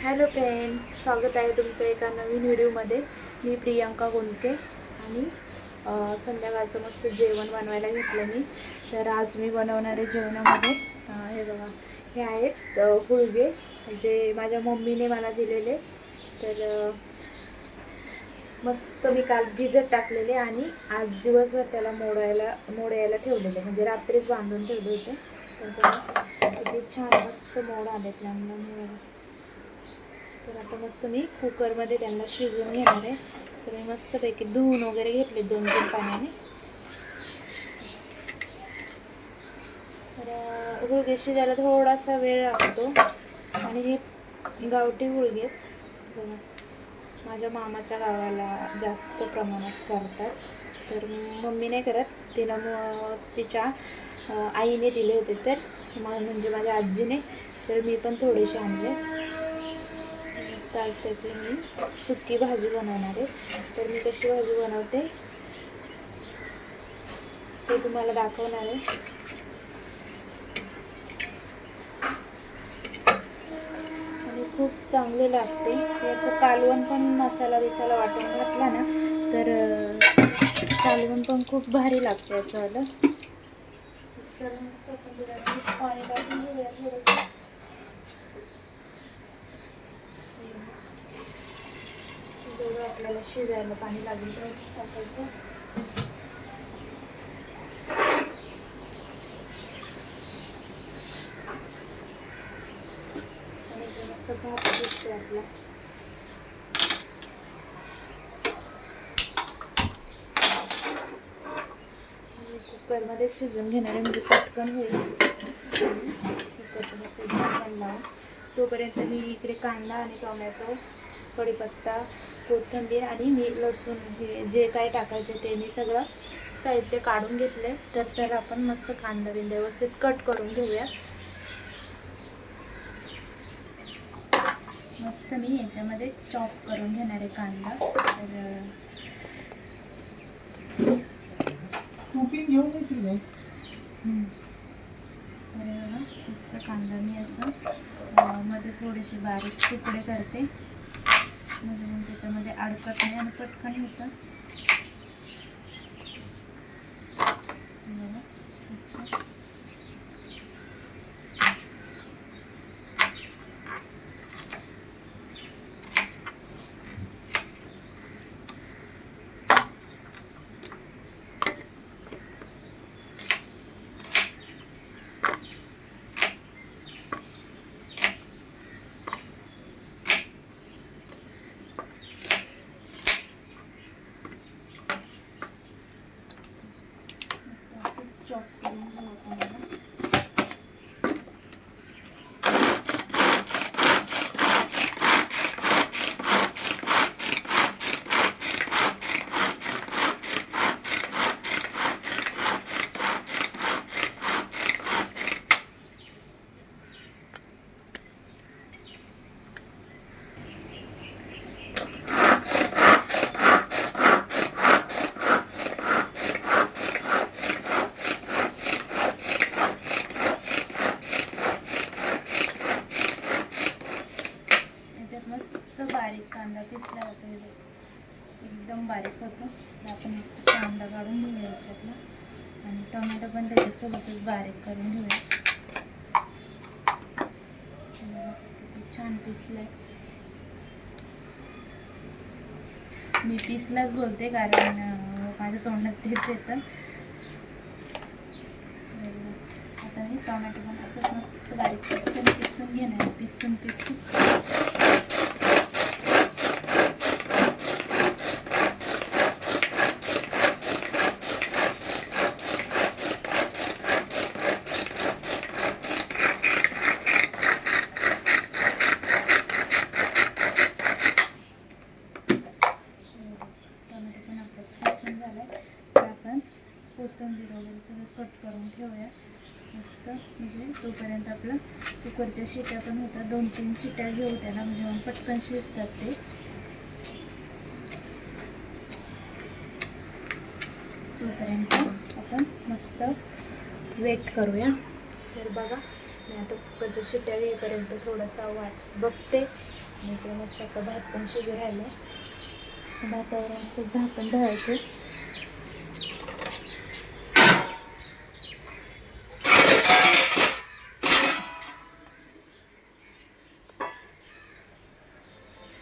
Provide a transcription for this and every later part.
Hello friends, स्वागत आहे तुमचं एका नवीन व्हिडिओमध्ये। मी प्रियांका गोंदके आणि संध्याकाळचं मस्त जेवण बनवायला घेतलं मी। तर आज मी बनवणार आहे जेवणामध्ये हे बघा, हे आहेत हुळगे जे माझ्या मम्मीने मला दिलेले। तर मस्त मी काल भिजत टाकलेले आणि आज दिवसभर त्याला मोडायला ठेवलेले, म्हणजे रात्रीच बांधून ठेवले होते। तर किती छान मस्त मोड आलेत लांबला मोड। तर आता मस्त मी कुकरमध्ये त्यांना शिजवून घेणार आहे। तर मी मस्तपैकी धुवून वगैरे घेतले 2-3 पाण्याने। तर हुळगे शिजायला थोडासा वेळ लागतो आणि हे गावठी हुळगे बघा, माझ्या मामाच्या गावाला जास्त प्रमाणात करतात। तर मम्मी नाही करत, तिच्या आईने दिले होते, तर म्हणजे माझ्या आजीने। तर मी पण थोडेसे आणले। आज त्याची मी सुकी भाजी बनवणार आहे। तर मी कशी भाजी बनवते ते तुम्हाला दाखवणार आहे। आणि खूप चांगले लागते। याचं कालवण पण मसाला बिसाला वाटून घातला ना, तर कालवण पण खूप भारी लागते याचं आलं। चला मस्त आपण पाणी टाकून घेऊया थोडंसं। जेवढं आपल्याला शिजायला पाणी लागेल तेवढं टाकायचं। आणि मस्त भात शिजते आपला। कुकरमध्ये शिजून घेणार आहे, म्हणजे पटकन होईल। कुकरचं मस्त झाकण लावून तोपर्यंत मी इकडे कांदा आणि टोमॅटो, कढीपत्ता, कोथिंबीर आणि लसूण हे जे काय टाकायचं ते मी सगळं साहित्य काढून घेतले। तर चला आपण मस्त कांदा बिंदा व्यवस्थित कट करून घेऊया। मस्त मी याच्यामध्ये चॉप करून घेणार आहे कांदा। तर मस्त कांदा मी असं मध्ये थोडेसे बारीक तुकडे करते, म्हणजे मग त्याच्यामध्ये अडकत नाही आणि पटकन होतं। चॉप करून घेऊ आपण। बारीक कांदा पिसला होता, एकदम बारीक होतो। आपण मस्त कांदा काढून घेऊया याच्यातला आणि टोमॅटो पण त्याच्यासोबतच बारीक करून घेऊया। किती छान पिसलाय। मी पिसलाच बोलते कारण माझ्या तोंडात तेच येतं। आता मी टोमॅटो पण असंच मस्त बारीक पिसून घेणार, पिसून कोथिंबीर वगैरे सगळं कट करून ठेवूया मस्त। म्हणजे तोपर्यंत आपलं कुकरच्या शिट्या पण होतात, 2-3 शिट्या घेऊ त्याला, म्हणजे मग पटकन शिजतात ते। तोपर्यंत आपण मस्त वेट करूया। तर बघा, मी आता कुकरच्या शिट्या येईपर्यंत थोडासा वाट बघते इकडे मस्त आपला भात पण शिजू राहिलं. भातावर मस्त झाकण ठेवायचं.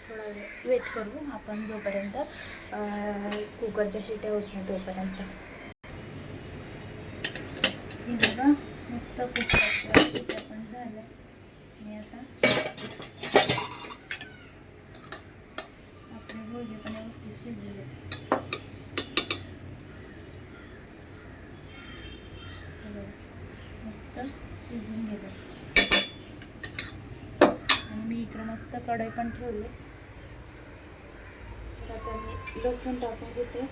थोडा वेट करू आपण जोपर्यंत कुकरच्या शिट्या होत नाही तोपर्यंत. हे बघा मस्त कुकरच्या शिट्या पण झाल्या. आणि आता आपले गुळगे पण व्यवस्थित शिजले. मस्त शिजून गेले. आणि मी इकडे मस्त कढई पण ठेवले. तर आता मी लसूण टाकून घेते.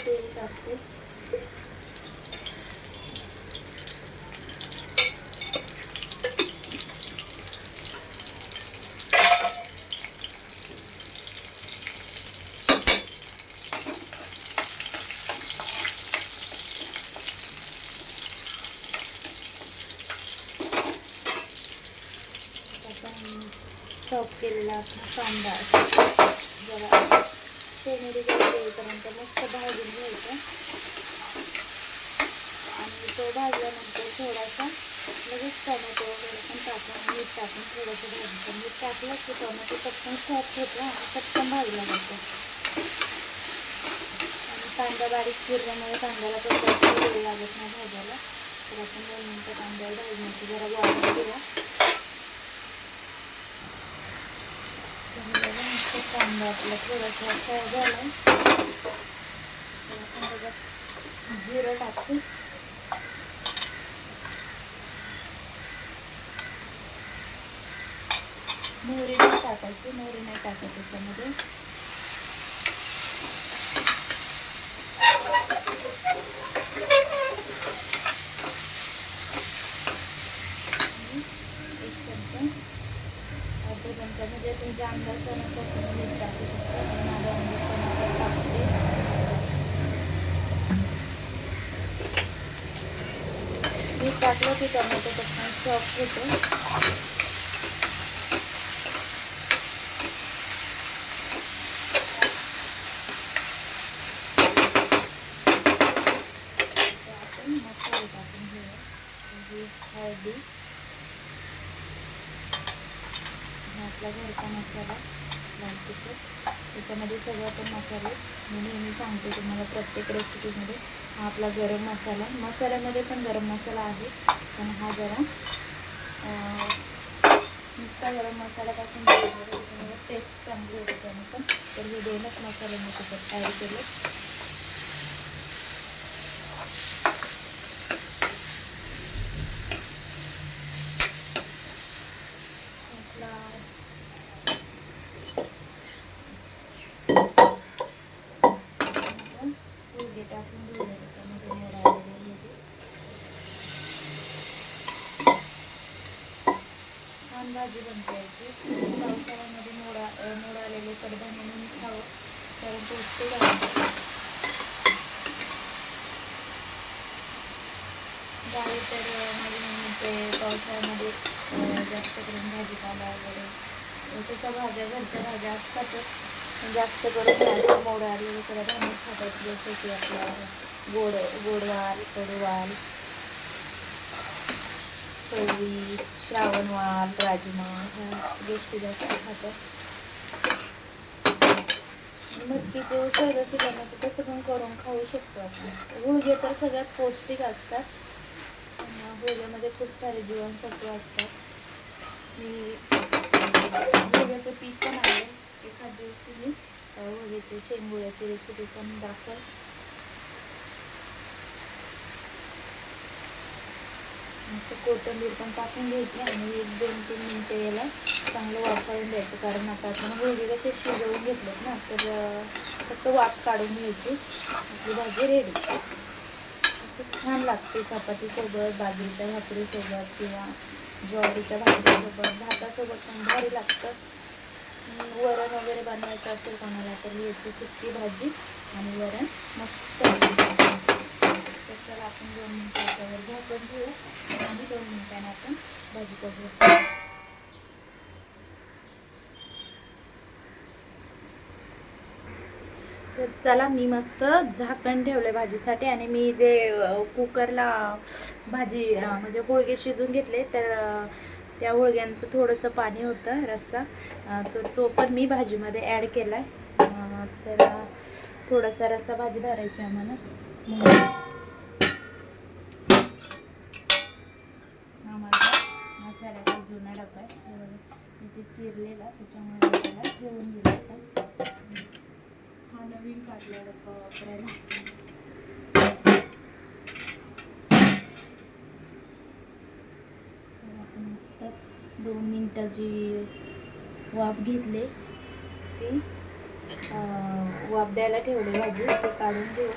तेल टाकते. चॉप केलेला आपला कांदा जरा सोनेरी येईपर्यंत मस्त भाजून घ्यायचा. आणि तो भाजल्यानंतर थोडासा लगेच टोमॅटो वगैरे पण टाकून मीठ टाकून थोडंसं भाजायचं. मीठ टाकलं की टोमॅटो पटकन सॉफ्ट होतो आणि पटकन भाजला जातो. आणि कांदा बारीक चिरल्यामुळे कांद्याला पण जास्त वेळ लागत नाही भाजायला. तर आपण 2 मिनिटं कांद्याला भाजण्याची जरा वाढ घेऊया. कांदा आपला थोडासा फ्राय झाला. आपण त्याच्यात जिरं टाकतो. मोहरी नाही टाकायची. मोहरी नाही टाकायची त्याच्यामध्ये. एक चमचा अर्धा चमचा म्हणजे तुमच्या अंदाजानुसार मीठ टाकू शकता. माझ्या अंदाजानुसार टाकते. मीठ टाकलं की टोमॅटो पटकन सॉफ्ट होतो. आपण मसाले टाकून घेऊया. हळदी, आपला घरचा मसाला, लाल तिखट. त्याच्यामध्ये सगळं पण मसाले मी नेहमी सांगते तुम्हाला प्रत्येक रेसिपीमध्ये. हा आपला गरम मसाला. मसाल्यामध्ये पण गरम मसाला आहे, पण हा जरा नुसता गरम मसाल्यापासून त्याच्यामध्ये टेस्ट चांगली होते त्याने पण. तर हे 2च मसाले मी त्याच्यात ॲड केले. टाकून घेऊया त्याच्यामध्ये मोड आलेले होते. छान भाजी बनते याची. पावसाळ्यामध्ये मोड आलेले कडधान्य म्हणून खावं कारण पौष्टिक आहे. डाळी तर ते पावसाळ्यामध्ये जास्त करून भाजीपाला वगैरे तशा भाज्या घरच्या भाज्या असतातच. जास्त करून मोड आलेले कडधान्य खातात. जसं की आपला गोडवाल, कडवाल, चवळी, श्रावणवाल, राजमा ह्या गोष्टी जास्त खातात. मटकीचे सहज बनवतो तसं पण करून खाऊ शकतो आपण. गुळगे तर सगळ्यात पौष्टिक असतात. गुळग्यामध्ये खूप सारे जीवनसत्व असतात. मी गुळग्याचं पीठ पण आहे. एखाद दिवशी मी गुळग्याची शेंगुळ्याची रेसिपी पण दाखवेल. मस्त कोथिंबीर पण टाकून घ्यायची आणि 1-2-3 मिनटं याला चांगलं वाफवून द्यायचं. कारण आता आपण गुळगे कसे शिजवून घेतलेत ना, तर फक्त वाफ काढून घ्यायची. आपली भाजी रेडी. खूप छान लागते चपातीसोबत, बाजरीच्या भाकरीसोबत किंवा ज्वारीच्या भाकरीसोबत, भातासोबत पण भारी लागतं. वरण वगैरे बनवायचं असेल कोणाला तर याची सुकी भाजी आणि वरण मस्त तर चला आपण 2 मिनिटाच्यावर झाकण ठेवू आणि 2 मिनिटांनी आपण भाजी करूया. तर चला मी मस्त झाकण ठेवलं भाजीसाठी आणि मी जे कुकरला भाजी म्हणजे गुळगे शिजून घेतले तर त्या गुळग्यांचं थोडंसं पाणी होतं रस्सा तर तो पण मी भाजीमध्ये ॲड केला आहे. तर थोडासा रस्सा भाजी धरायची आम्हाला. आम्हाला मसाल्याचा जुना डबा आहे इथे चिरलेला त्याच्यामुळे त्याला ठेवून दिला होता. हा नवीन काढला डब्बा वापरायला. आपण मस्त 2 मिनिटाची वाफ घेतले ती वाफ द्यायला ठेवले भाजी ते काढून घेऊ.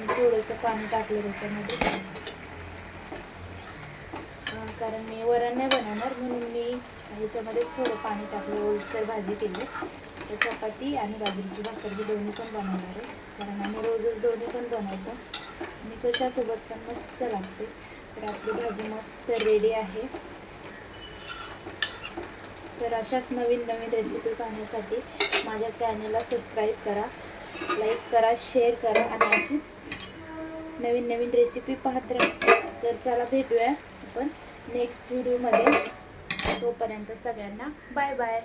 थोडंसं पाणी टाकलं त्याच्यामध्ये कारण मी वरण नाही बनवणार म्हणून मी ह्याच्यामध्येच थोडं पाणी टाकलं. ओलसर भाजी केली तर चपाती आणि बाजरीची भाकर ही दोन्ही पण बनवणार आहे कारण आम्ही रोजच दोन्ही पण बनवतो आणि कशासोबत पण मस्त लागते. तर आपली भाजी मस्त रेडी आहे. तर अशाच नवीन नवीन रेसिपी पाहण्यासाठी माझ्या चॅनलला सबस्क्राईब करा, लाईक करा, शेअर करा आणि अशीच नवीन नवीन रेसिपी पाहत राहा. तर चला भेटूया आपण नेक्स्ट व्हिडिओमध्ये. तोपर्यंत सगळ्यांना बाय बाय.